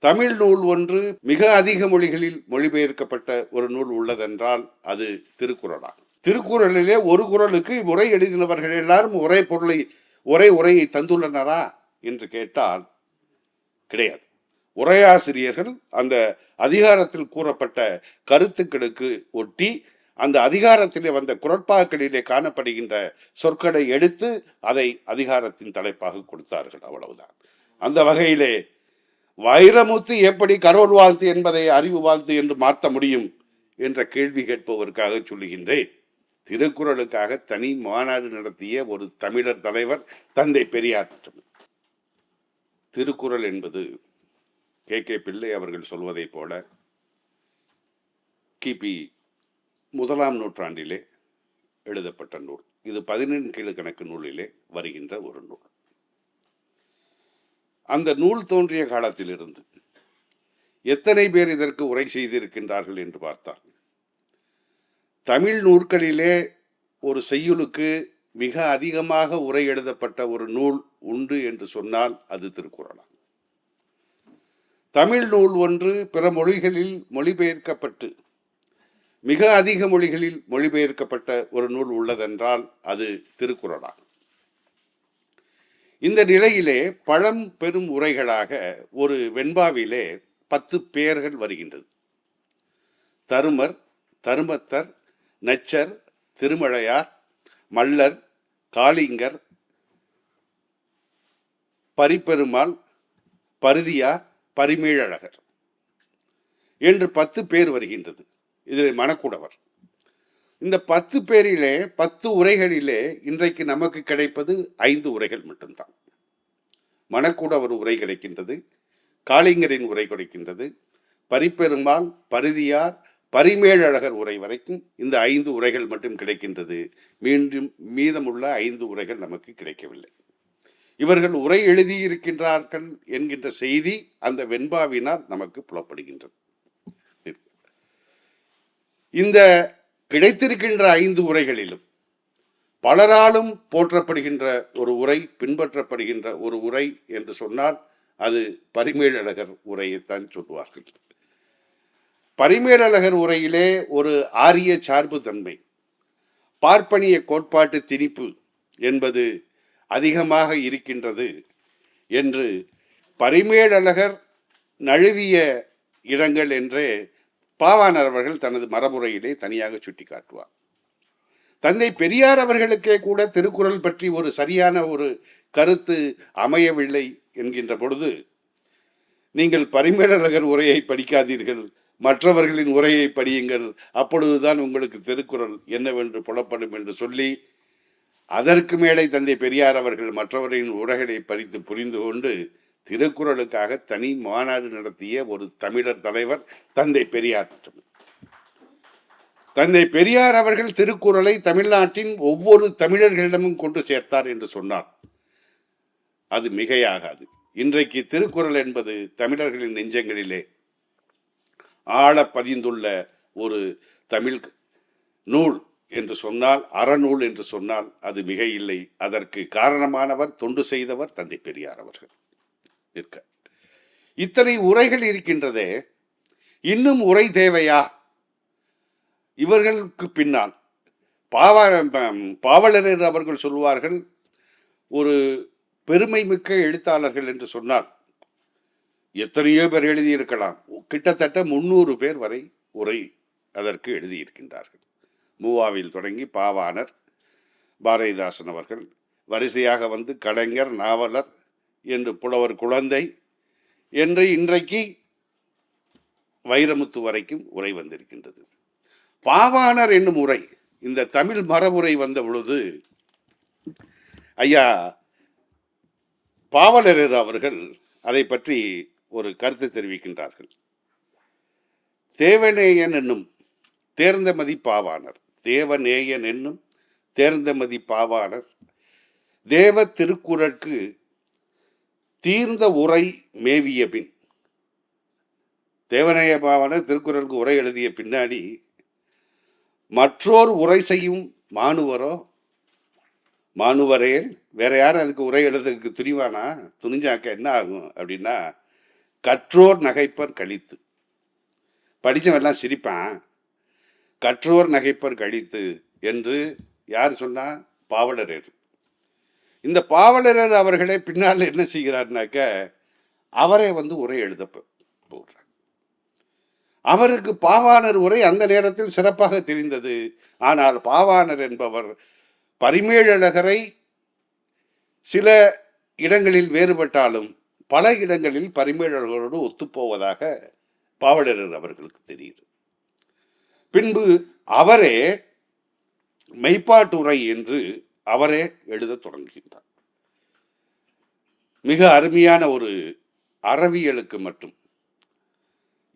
தமிழ் நூல் ஒன்று மிக அதிக மொழிகளில் மொழிபெயர்க்கப்பட்ட ஒரு நூல் உள்ளதென்றால் அது திருக்குறளாகும். திருக்குறளிலே ஒரு குறளுக்கு உரை எழுதினவர்கள் எல்லாரும் ஒரே பொருளை ஒரே உரையை தந்துள்ளனரா என்று கேட்டால் கிடையாது. உரையாசிரியர்கள் அந்த அதிகாரத்தில் கூறப்பட்ட கருத்துக்களுக்கு ஒட்டி அந்த அதிகாரத்திலே வந்த குறட்பாக்களிலே காணப்படுகின்ற சொற்களை எடுத்து அதை அதிகாரத்தின் தலைப்பாக கொடுத்தார்கள். அவ்வளவுதான். அந்த வகையிலே வைரமுத்து எப்படி கடவுள் வாழ்த்து என்பதை அறிவு வாழ்த்து என்று மாற்ற முடியும் என்ற கேள்வி கேட்பவருக்காக சொல்லுகின்றேன். திருக்குறளுக்காக தனி மாநாடு நடத்திய ஒரு தமிழர் தலைவர் தந்தை பெரியார். திருக்குறள் என்பது கே பிள்ளை அவர்கள் சொல்வதை போல கிபி 1ஆம் நூற்றாண்டிலே எழுதப்பட்ட நூல். இது 17 கீழ்கணக்கு நூலிலே வருகின்ற ஒரு நூல். அந்த நூல் தோன்றிய காலத்திலிருந்து எத்தனை பேர் இதற்கு உரை செய்திருக்கின்றார்கள் என்று பார்த்தால், தமிழ் நூற்களிலே ஒரு செய்யுளுக்கு மிக அதிகமாக உரை எழுதப்பட்ட ஒரு நூல் உண்டு என்று சொன்னால் அது திருக்குறளாகும். தமிழ் நூல் ஒன்று பிற மொழிகளில் மொழிபெயர்க்கப்பட்டு மிக அதிக மொழிகளில் மொழிபெயர்க்கப்பட்ட ஒரு நூல் உள்ளதென்றால் அது திருக்குறளாகும். இந்த நிலையிலே பழம் பெரும் உரைகளாக ஒரு வெண்பாவிலே 10 பெயர்கள் வருகின்றது. தருமர், தருமத்தர், நச்சர், திருமழையார், மல்லர், காளிங்கர், பரிப்பெருமாள், பருதியார், பரிமேழழகர் என்று 10 பேர் வருகின்றது. இதில் மணக்குடவர். இந்த 10 பேரிலே 10 உரைகளிலே இன்றைக்கு நமக்கு கிடைப்பது 5 உரைகள் மட்டும்தான். மணக்குடவர் உரை கிடைக்கின்றது, காளிங்கரின் உரை கிடைக்கின்றது, பரிப்பெருமாள், பருதியார், பரிமேழழகர் உரை வரைக்கும் இந்த 5 உரைகள் மட்டும் கிடைக்கின்றது. மீதமுள்ள 5 உரைகள் நமக்கு கிடைக்கவில்லை. இவர்கள் உரை எழுதியிருக்கின்றார்கள் என்கின்ற செய்தி அந்த வெண்பாவினால் நமக்கு புலப்படுகின்றது. இந்த கிடைத்திருக்கின்ற 5 உரைகளிலும் பலராலும் போற்றப்படுகின்ற ஒரு உரை, பின்பற்றப்படுகின்ற ஒரு உரை என்று சொன்னால் அது பரிமேலழகர் உரையைத்தான் சொல்வார்கள். பரிமேலழகர் உரையிலே ஒரு ஆரிய சார்பு தன்மை, பார்ப்பனிய கோட்பாட்டு திணிப்பு என்பது அதிகமாக இருக்கின்றது என்று பரிமேலழகர் நழுவிய இடங்கள் என்றே பாவாணர் அவர்கள் தனது மரபுரையிலே தனியாக சுட்டி காட்டுவார். தந்தை பெரியார் அவர்களுக்கே கூட திருக்குறள் பற்றி ஒரு சரியான ஒரு கருத்து அமையவில்லை என்கின்ற பொழுது, நீங்கள் பரிமேலழகர் உரையை படிக்காதீர்கள், மற்றவர்களின் உரையை படியுங்கள், அப்பொழுதுதான் உங்களுக்கு திருக்குறள் என்னவென்று புலப்படும் என்று சொல்லி, அதற்கு மேலே தந்தை பெரியார் அவர்கள் மற்றவர்களின் உரைகளை படித்து புரிந்து கொண்டு திருக்குறளுக்காக தனி மாநாடு நடத்திய ஒரு தமிழர் தலைவர் தந்தை பெரியார். தந்தை பெரியார் அவர்கள் திருக்குறளை தமிழ்நாட்டின் ஒவ்வொரு தமிழர்களிடமும் கொண்டு சேர்த்தார் என்று சொன்னார் அது மிகையாகாது. இன்றைக்கு திருக்குறள் என்பது தமிழர்களின் நெஞ்சங்களிலே ஆழ பதிந்துள்ள ஒரு தமிழ் நூல் என்று சொன்னால், அறநூல் என்று சொன்னால் அது மிக இல்லை. அதற்கு காரணமானவர், தொண்டு செய்தவர் தந்தை பெரியார் அவர்கள். இத்தனை உரைகள் இருக்கின்றதே, இன்னும் உரை தேவையா? இவர்களுக்கு பின்னால் பாவலரர் அவர்கள் சொல்வார்கள், ஒரு பெருமை மிக்க எழுத்தாளர்கள் என்று சொன்னால் எத்தனையோ பேர் எழுதியிருக்கலாம். கிட்டத்தட்ட 300 பேர் வரை உரை அதற்கு எழுதியிருக்கின்றார்கள். மூவாவில் தொடங்கி பாவாணர், பாரதிதாசன் அவர்கள் வரிசையாக வந்து கலைஞர், நாவலர் என்று புலவர் குழந்தை என்று இன்றைக்கு வைரமுத்து வரைக்கும் உரை வந்திருக்கின்றது. பாவாணர் என்னும் உரை, இந்த தமிழ் மரபுரை வந்த பொழுது ஐயா பாவலரர் அவர்கள் அதை பற்றி ஒரு கருத்து தெரிவிக்கின்றார்கள். தேவநேயன் என்னும் தேர்ந்தமதி பாவாணர், தேவநேயன் என்னும் தேர்ந்தமதி பாவாணர் தேவ திருக்குறளுக்கு தீர்ந்த உரை மேவிய பின், தேவநேய பாவாணர் திருக்குறளுக்கு உரை எழுதிய பின்னாடி மற்றொரு உரை செய்யும் மாணுவரோ, மாணுவரேல் வேற யாரும் அதுக்கு உரை எழுதுறதுக்கு துணிவானா? துணிஞ்சாக்க என்ன ஆகும் அப்படின்னா, கற்றோர் நகைப்பர் கழித்து. படித்தவெல்லாம் சிரிப்பான், கற்றோர் நகைப்பர் கழித்து என்று யார் சொன்னா? பாவலரர். இந்த பாவலரர் அவர்களே பின்னால் என்ன செய்கிறார்னாக்க, அவரே உரை எழுத போடுறார். அவருக்கு பாவாணர் உரை அந்த நேரத்தில் சிறப்பாக தெரிந்தது. ஆனால் பாவாணர் என்பவர் பரிமேலழகரை சில இடங்களில் வேறுபட்டாலும் பல இடங்களில் பரிமேலழகரோடு ஒத்துப்போவதாக பாவலரர் அவர்களுக்கு தெரியுது. பின்பு அவரே மெய்ப்பாட்டுரை என்று அவரே எழுத தொடங்குகின்றார். மிக அருமையான ஒரு அறவியலுக்கு மட்டும்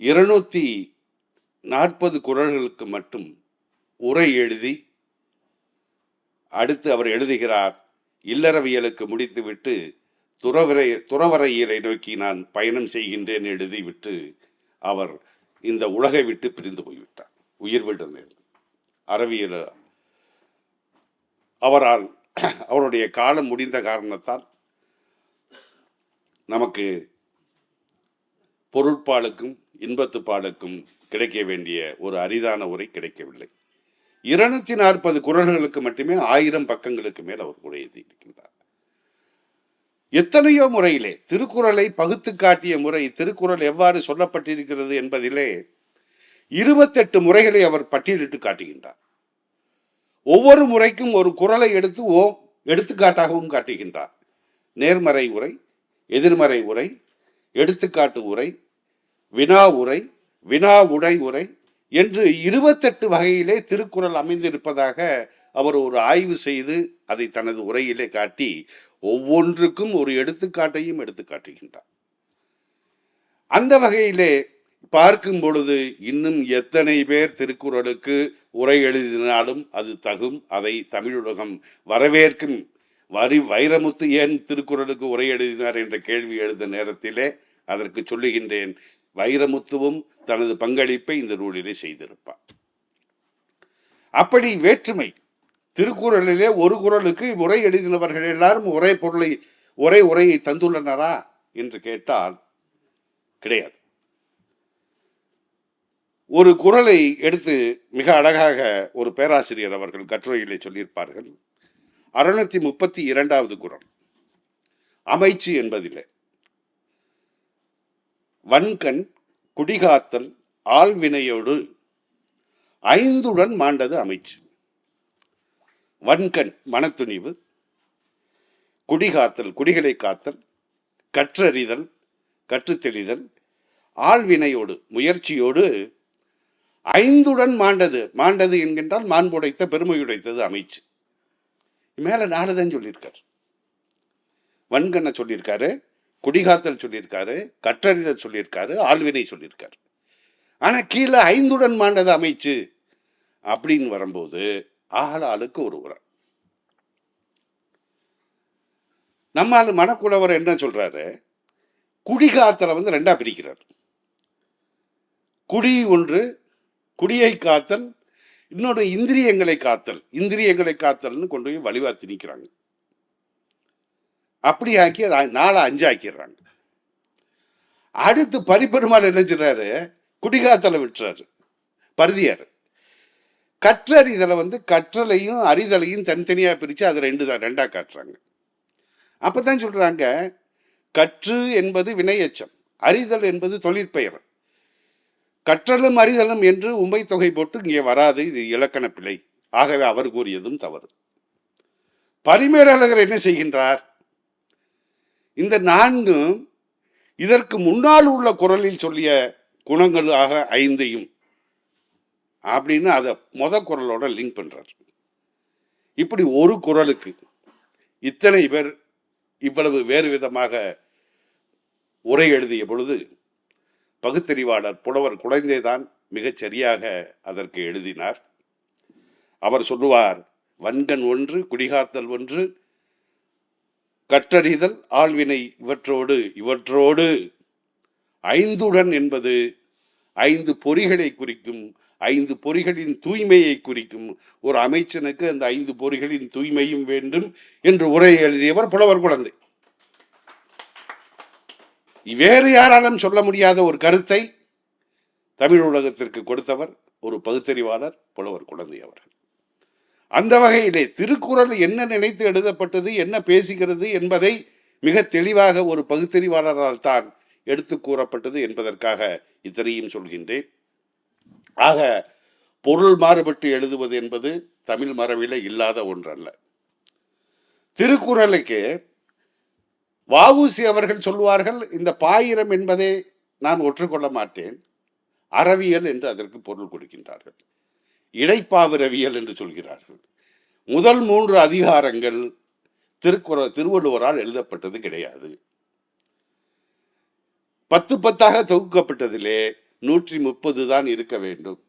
240 குறள்களுக்கு மட்டும் உரை எழுதி, அடுத்து அவர் எழுதுகிறார், இல்லறவியலுக்கு முடித்துவிட்டு துறவரையியலை நோக்கி நான் பயணம் செய்கின்றேன் எழுதிவிட்டு அவர் இந்த உலகை விட்டு பிரிந்து போய்விட்டார். உயிர் விட நேர்ந்தது. அறவியல் அவரால் அவருடைய காலம் முடிந்த காரணத்தால் நமக்கு பொருட்பாலுக்கும் இன்பத்துப்பாலுக்கும் கிடைக்க வேண்டிய ஒரு அரிதான உரை கிடைக்கவில்லை. 240 குறள்களுக்கு மட்டுமே 1000 பக்கங்களுக்கு மேல் அவர் உரை எழுதியிருக்கின்றார். எத்தனையோ முறையிலே திருக்குறளை பகுத்து காட்டிய முறை, திருக்குறள் எவ்வாறு சொல்லப்பட்டிருக்கிறது என்பதிலே 28 முறைகளை அவர் பட்டியலிட்டு காட்டுகின்றார். ஒவ்வொரு முறைக்கும் ஒரு குறளை எடுத்து எடுத்துக்காட்டாகவும் காட்டுகின்றார். நேர்மறை உரை, எதிர்மறை உரை, எடுத்துக்காட்டு உரை, வினா உரை, வினா உடை உரை என்று 28 வகையிலே திருக்குறள் அமைந்திருப்பதாக அவர் ஒரு ஆய்வு செய்து அதை தனது உரையிலே காட்டி ஒவ்வொன்றுக்கும் ஒரு எடுத்துக்காட்டையும் எடுத்து காட்டுகின்றார். அந்த வகையிலே பார்க்கும் பொழுது இன்னும் எத்தனை பேர் திருக்குறளுக்கு உரை எழுதினாலும் அது தகும், அதை தமிழுலகம் வரவேற்கும். வைரமுத்து ஏன் திருக்குறளுக்கு உரை எழுதினார் என்ற கேள்வி எழுத நேரத்திலே அதற்கு சொல்லுகின்றேன், வைரமுத்துவும் தனது பங்களிப்பை இந்த நூலிலே செய்திருப்பார். அப்படி வேற்றுமை திருக்குறளிலே ஒரு குறளுக்கு உரை எழுதினவர்கள் எல்லாரும் ஒரே பொருளை உரையை தந்துள்ளனரா என்று கேட்டால் கிடையாது. ஒரு குறளை எடுத்து மிக அழகாக ஒரு பேராசிரியர் அவர்கள் கட்டுரையிலே சொல்லியிருப்பார்கள். 632வது குறள் அமைச்சு என்பதில்லை. வன்கண் குடிகாத்தல் ஆள்வினையோடு 5உடன் மாண்டது அமைச்சு. வன்கண் மனத்துணிவு, குடிகாத்தல் குடிகளை காத்தல், கற்றறிதல் கற்றுத்தெளிதல், ஆள்வினையோடு முயற்சியோடு 5உடன் மாண்டது என்கின்றால் மாண்புடைத்த பெருமையுடைத்தது அமைச்சு. மேல 4 தான் சொல்லியிருக்காரு. வன்கண்ணை சொல்லியிருக்காரு, குடிகாத்தல் சொல்லியிருக்காரு, கற்றறிதல் சொல்லியிருக்காரு, ஆள்வினை சொல்லியிருக்காரு. ஆனா கீழே 5உடன் மாண்டது அமைச்சு அப்படின்னு வரும்போது ஆளுக்கு ஒரு உரை. நம்மால் மனக்குடவர் என்ன சொல்றாரு, குடிகாத்தலை 2ஆ பிரிக்கிறார். குடி ஒன்று, குடியை காத்தல், இன்னொரு இந்திரியங்களை காத்தல்னு கொண்டு போய் வலிவா திணிக்கிறாங்க. அப்படி ஆக்கி 4 5 ஆக்கிடுறாங்க. அடுத்து பரிபெருமாள் என்ன செய்றாரு, குடிகாத்தலை விட்டுறாரு, பருதியார். கற்றறிதலை கற்றலையும் அறிதலையும் தனித்தனியா பிரிச்சு அதை 2ஆ காட்டுறாங்க. அப்பதான் சொல்றாங்க, கற்று என்பது வினையச்சம், அறிதல் என்பது தொழிற்பெயர். கற்றலும் அறிதலும் என்று உண்மை தொகை போட்டு இங்கே வராது, இது இலக்கண பிழை. ஆகவே அவர் கூறியதும் தவறு. பரிமேலழகர் என்ன செய்கின்றார், இந்த 4ம் இதற்கு முன்னால் உள்ள குறளில் சொல்லிய குணங்களாக 5ஐயும் அப்படின்னு அதை குறளோட லிங்க் பண்றார். இப்படி ஒரு குறளுக்கு இத்தனை பேர் இவ்வளவு வேறு விதமாக உரை எழுதிய பொழுது பகுத்தறிவாளர் புலவர் குழந்தைதான் மிகச் சரியாக அதற்கு எழுதினார். அவர் சொல்லுவார், வன்கண் ஒன்று, குடிகாத்தல் ஒன்று, கற்றறிதல் ஆள்வினை இவற்றோடு 5உடன் என்பது 5 பொறிகளை குறிக்கும், 5 பொறிகளின் தூய்மையை குறிக்கும். ஒரு அமைச்சனுக்கு அந்த 5 பொறிகளின் தூய்மையும் வேண்டும் என்று உரை எழுதியவர் புலவர் குழந்தை. வேறு யாராலும் சொல்ல முடியாத ஒரு கருத்தை தமிழ் உலகத்திற்கு கொடுத்தவர் ஒரு பகுத்தறிவாளர் புலவர் குழந்தை அவர்கள். அந்த வகையிலே திருக்குறள் என்ன நினைத்து எழுதப்பட்டது, என்ன பேசுகிறது என்பதை மிக தெளிவாக ஒரு பகுத்தறிவாளரால் தான் எடுத்து கூறப்பட்டது என்பதற்காக இத்தனையும் சொல்கின்றேன். ஆக பொருள் மாறுபட்டு எழுதுவது என்பது தமிழ் மரபிலே இல்லாத ஒன்றல்ல. திருக்குறளுக்கு வஉசி அவர்கள் சொல்வார்கள், இந்த பாயிரம் என்பதை நான் ஒற்றுக்கொள்ள மாட்டேன், அறவியல் என்று அதற்கு பொருள் கொடுக்கின்றார்கள். இடைப்பாவிரவியல் என்று சொல்கிறார்கள். முதல் 3 அதிகாரங்கள் திருவள்ளுவரால் எழுதப்பட்டது கிடையாது. 10 தொகுக்கப்பட்டதிலே 130 தான் இருக்க வேண்டும்.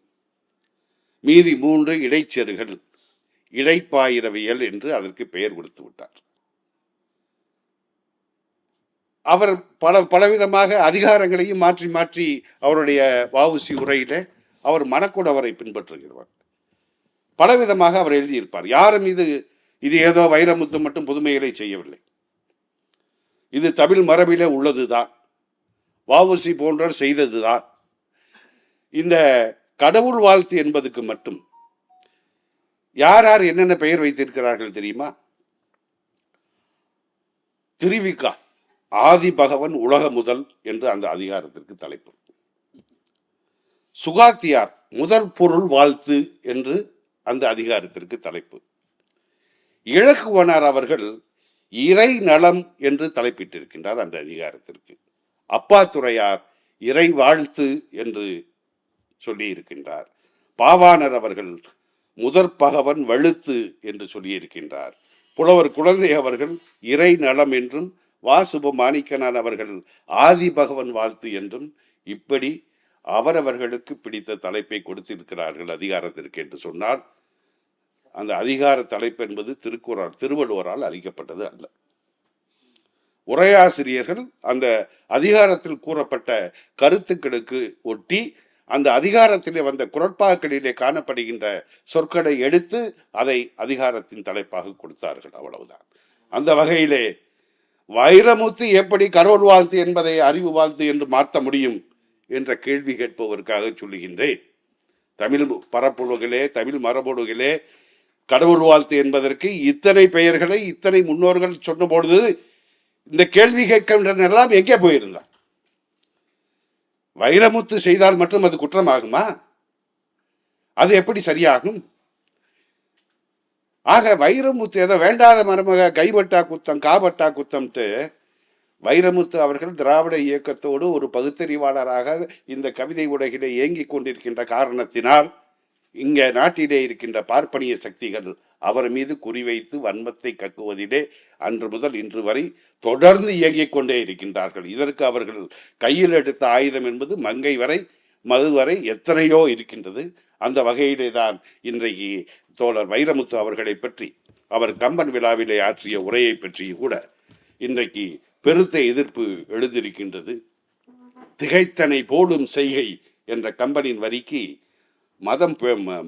மீதி 3 இடைச்செருகள், இடைப்பாயிரவியல் என்று அதற்கு பெயர் கொடுத்து விட்டார். அவர் பலவிதமாக அதிகாரங்களையும் மாற்றி மாற்றி அவருடைய வஉசி உரையில அவர் மனக்குடவரை பின்பற்றுகிறவர். பலவிதமாக அவர் எழுதியிருப்பார். யாரும் இது ஏதோ வைரமுத்து மட்டும் புதுமைகளை செய்யவில்லை. இது தமிழ் மரபிலே உள்ளதுதான், வஉசி போன்றவர் செய்ததுதான். இந்த கடவுள் வாழ்த்து என்பதுக்கு மட்டும் யார் யார் என்னென்ன பெயர் வைத்திருக்கிறார்கள் தெரியுமா? திருவிக்கா ஆதி பகவன் உலக முதல் என்று அந்த அதிகாரத்திற்கு தலைப்பு. சுகாத்தியார் முதல் பொருள் வாழ்த்து என்று அந்த அதிகாரத்திற்கு தலைப்பு. இலக்குவனார் அவர்கள் இறை நலம் என்று தலைப்பிட்டிருக்கின்றார் அந்த அதிகாரத்திற்கு. அப்பாத்துரையார் இறை வாழ்த்து என்று சொல்லி இருக்கின்றார். பாவாணர் அவர்கள் முதற் பகவன் வழுத்து என்று சொல்லியிருக்கின்றார். புலவர் குழந்தை அவர்கள் இறை நலம் என்றும், வாசுப மாணிக்கனார் அவர்கள் ஆதி பகவன் வாழ்த்து என்றும், இப்படி அவரவர்களுக்கு பிடித்த தலைப்பை கொடுத்திருக்கிறார்கள் அதிகாரத்திற்கு என்று சொன்னால், அந்த அதிகார தலைப்பு என்பது திருவள்ளுவரால் அளிக்கப்பட்டது அல்ல. உரையாசிரியர்கள் அந்த அதிகாரத்தில் கூறப்பட்ட கருத்துக்களுக்கு ஒட்டி அந்த அதிகாரத்திலே வந்த குறட்பாக்களிலே காணப்படுகின்ற சொற்களை எடுத்து அதை அதிகாரத்தின் தலைப்பாக கொடுத்தார்கள், அவ்வளவுதான். அந்த வகையிலே வைரமுத்து எப்படி கடவுள் வாழ்த்து என்பதை அறிவு வாழ்த்து என்று மாற்ற முடியும் என்ற கேள்வி கேட்பதற்காக சொல்லுகின்றேன். தமிழ் பரப்புலகிலே, தமிழ் மரபொழுகிலே கடவுள் வாழ்த்து என்பதற்கு இத்தனை பெயர்களை இத்தனை முன்னோர்கள் சொன்ன பொழுது இந்த கேள்வி கேட்கின்றனெல்லாம் எங்கே போயிருந்தார்? வைரமுத்து செய்தால் மட்டும் அது குற்றமாகுமா? அது எப்படி சரியாகும்? ஆக வைரமுத்து ஏதோ வேண்டாத மருமக கைபட்டா குத்தம் காபட்டா குத்தம்ட்டு வைரமுத்து அவர்கள் திராவிட இயக்கத்தோடு ஒரு பகுத்தறிவாளராக இந்த கவிதை உலகிலே இயங்கிக் கொண்டிருக்கின்ற காரணத்தினால் இங்க நாட்டிலே இருக்கின்ற பார்ப்பனிய சக்திகள் அவர் மீது குறிவைத்து வன்மத்தை கக்குவதிலே அன்று முதல் இன்று வரை தொடர்ந்து இயங்கிக் கொண்டே இருக்கின்றார்கள். இதற்கு அவர்கள் கையில் எடுத்த ஆயுதம் என்பது மங்கை வரை மது வரை எத்தனையோ இருக்கின்றது. அந்த வகையிலே தான் இன்றைக்கு தோழர் வைரமுத்து அவர்களை பற்றி அவர் கம்பன் விழாவிலே ஆற்றிய உரையை பற்றி கூட இன்றைக்கு பெருத்த எதிர்ப்பு எழுந்திருக்கின்றது. திகைத்தனை போலும் செய்கை என்ற கம்பனின் வரிக்கு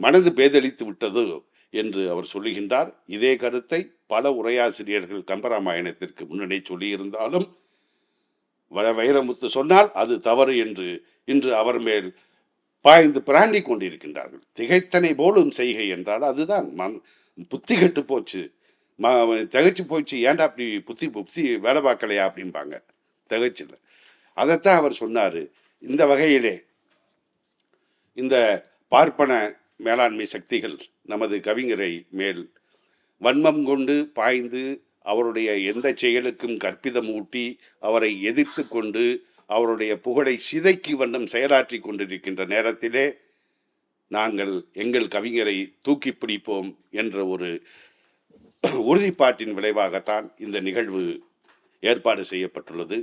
மனது பேதளித்து விட்டது என்று அவர் சொல்லுகின்றார். இதே கருத்தை பல உரையாசிரியர்கள் கம்பராமாயணத்திற்கு முன்னணி சொல்லியிருந்தாலும் வைரமுத்து சொன்னால் அது தவறு என்று இன்று அவர் மேல் பாய்ந்து பிராண்டி கொண்டிருக்கின்றார்கள். திகைத்தனை போலும் செய்கை என்றால் அதுதான் புத்தி கெட்டு போச்சு, திகைச்சு போச்சு, ஏன்டா அப்படி புத்தி வேலை பார்க்கலையா அப்படிம்பாங்க. திகைச்சில்லை. அதைத்தான் அவர் சொன்னார். இந்த வகையிலே இந்த பார்ப்பன மேலாண்மை சக்திகள் நமது கவிஞரை மேல் வன்மம் கொண்டு பாய்ந்து அவருடைய எந்த செயலுக்கும் கற்பிதம் ஊட்டி அவரை எதிர்த்து கொண்டு அவருடைய புகழை சிதைக்கு வண்ணம் செயலாற்றி கொண்டிருக்கின்ற நேரத்திலே நாங்கள் எங்கள் கவிஞரை தூக்கி பிடிப்போம் என்ற ஒரு உறுதிப்பாட்டின் விளைவாகத்தான் இந்த நிகழ்வு ஏற்பாடு செய்யப்பட்டுள்ளது.